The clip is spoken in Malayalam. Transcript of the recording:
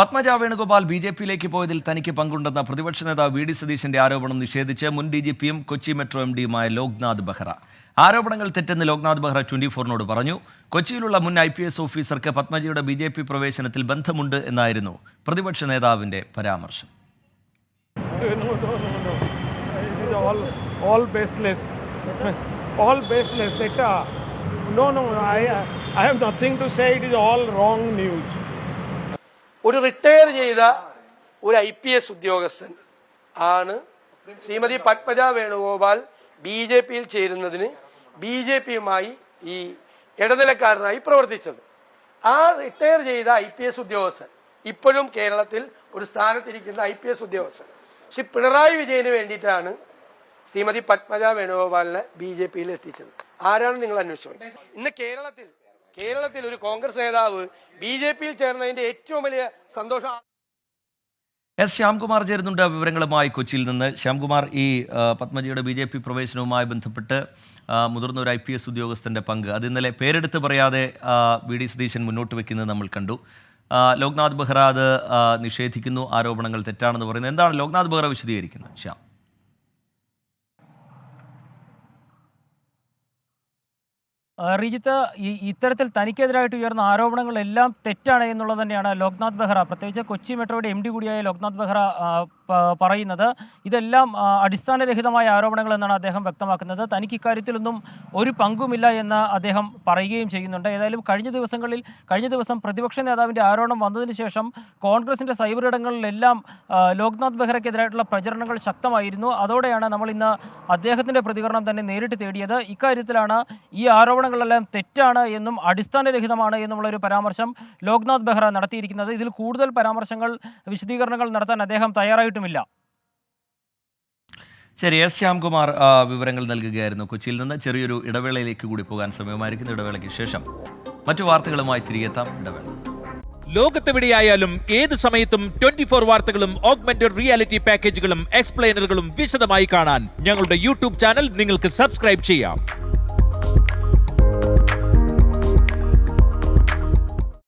പത്മജ വേണുഗോപാൽ ബി.ജെ.പിയിലേക്ക് പോയതിൽ തനിക്ക് പങ്കുണ്ടെന്ന പ്രതിപക്ഷ നേതാവ് വി.ഡി. സതീശന്റെ ആരോപണം നിഷേധിച്ച് മുൻ ഡി.ജി.പിയും കൊച്ചി മെട്രോ എം.ഡിയുമായ ലോക്നാഥ് ബെഹ്റ. ആരോപണങ്ങൾ തെറ്റെന്ന് ലോക്നാഥ് ബെഹ്റ 24-നോട് പറഞ്ഞു. കൊച്ചിയിലുള്ള മുൻ IPS ഓഫീസർക്ക് പത്മജയുടെ ബി.ജെ.പി പ്രവേശനത്തിൽ ബന്ധമുണ്ട് എന്നായിരുന്നു പ്രതിപക്ഷ നേതാവിന്റെ പരാമർശം. All baseless. All baseless. I have nothing to say. It is all wrong news. ഒരു റിട്ടയർ ചെയ്ത ഒരു IPS ഉദ്യോഗസ്ഥൻ ആണ് ശ്രീമതി പത്മജ വേണുഗോപാൽ BJPയിൽ ചേരുന്നതിന് BJPയുമായി ഈ ഇടനിലക്കാരനായി പ്രവർത്തിച്ചത്. ആ റിട്ടയർ ചെയ്ത IPS ഉദ്യോഗസ്ഥൻ ഇപ്പോഴും കേരളത്തിൽ ഒരു സ്ഥാനത്തിരിക്കുന്ന IPS ഉദ്യോഗസ്ഥൻ ശ്രീ പിണറായി വിജയന് വേണ്ടിയിട്ടാണ് ശ്രീമതി പത്മജ വേണുഗോപാലിനെ BJPയിൽ എത്തിച്ചത്. ആരാണ് നിങ്ങൾ അന്വേഷിച്ചത്? ഇന്ന് കേരളത്തിൽ ഒരു കോൺഗ്രസ് നേതാവ് BJPയിൽ ചേർന്നതിന്റെ ഏറ്റവും വലിയ സന്തോഷം. എസ് ശ്യാംകുമാർ ചേരുന്നുണ്ട് വിവരങ്ങളുമായി കൊച്ചിയിൽ നിന്ന്. ശ്യാംകുമാർ, ഈ പത്മജിയുടെ BJP പ്രവേശനവുമായി ബന്ധപ്പെട്ട് മുതിർന്ന ഒരു IPS ഉദ്യോഗസ്ഥന്റെ പങ്ക് അത് ഇന്നലെ പേരെടുത്ത് പറയാതെ വി.ഡി. സതീശൻ മുന്നോട്ട് വെക്കുന്നത് നമ്മൾ കണ്ടു. ലോക്നാഥ് ബെഹ്റ അത് നിഷേധിക്കുന്നു, ആരോപണങ്ങൾ തെറ്റാണെന്ന് പറയുന്നത്. എന്താണ് ലോക്നാഥ് ബെഹ്റ വിശദീകരിക്കുന്നത്? ശ്യാം. റിജിത്ത്, ഇത്തരത്തിൽ തനിക്കെതിരായിട്ട് ഉയർന്ന ആരോപണങ്ങളെല്ലാം തെറ്റാണ് എന്നുള്ളത് തന്നെയാണ് ലോക്നാഥ് ബെഹ്റ, പ്രത്യേകിച്ച് കൊച്ചി മെട്രോയുടെ MD കൂടിയായ ലോക്നാഥ് ബെഹ്റ പറയുന്നത്. ഇതെല്ലാം അടിസ്ഥാനരഹിതമായ ആരോപണങ്ങൾ എന്നാണ് അദ്ദേഹം വ്യക്തമാക്കുന്നത്. തനിക്ക് ഇക്കാര്യത്തിലൊന്നും ഒരു പങ്കുമില്ല എന്ന് അദ്ദേഹം പറയുകയും ചെയ്യുന്നുണ്ട്. ഏതായാലും കഴിഞ്ഞ ദിവസം പ്രതിപക്ഷ നേതാവിൻ്റെ ആരോപണം വന്നതിന് ശേഷം കോൺഗ്രസിൻ്റെ സൈബർ ഇടങ്ങളിലെല്ലാം ലോക്നാഥ് ബെഹ്റയ്ക്കെതിരായിട്ടുള്ള പ്രചരണങ്ങൾ ശക്തമായിരുന്നു. അതോടെയാണ് നമ്മൾ ഇന്ന് അദ്ദേഹത്തിൻ്റെ പ്രതികരണം തന്നെ നേരിട്ട് തേടിയത്. ഇക്കാര്യത്തിലാണ് ഈ ആരോപണങ്ങളെല്ലാം തെറ്റാണ് എന്നും അടിസ്ഥാനരഹിതമാണ് എന്നുള്ളൊരു പരാമർശം ലോക്നാഥ് ബെഹ്റ നടത്തിയിരിക്കുന്നത്. ഇതിൽ കൂടുതൽ വിശദീകരണങ്ങൾ നടത്താൻ അദ്ദേഹം തയ്യാറായിട്ടുമില്ല. ശരി, എസ് ശ്യാംകുമാർ വിവരങ്ങൾ നൽകുകയായിരുന്നു കൊച്ചിയിൽ നിന്ന്. ചെറിയൊരു ഇടവേളയിലേക്ക് കൂടി പോകാൻ സമയമായിരിക്കുന്നു. ഇടവേളയ്ക്ക് ശേഷം മറ്റു വാർത്തകളുമായി തിരികെത്താം. ഇടവേള. ലോകത്തെവിടെയായാലും ഏത് സമയത്തും 24 വാർത്തകളും ഓഗ്മെന്റഡ് റിയാലിറ്റി പാക്കേജുകളും എക്സ്പ്ലെയിനറുകളും വിശദമായി കാണാൻ ഞങ്ങളുടെ YouTube ചാനൽ നിങ്ങൾക്ക് സബ്സ്ക്രൈബ് ചെയ്യാം.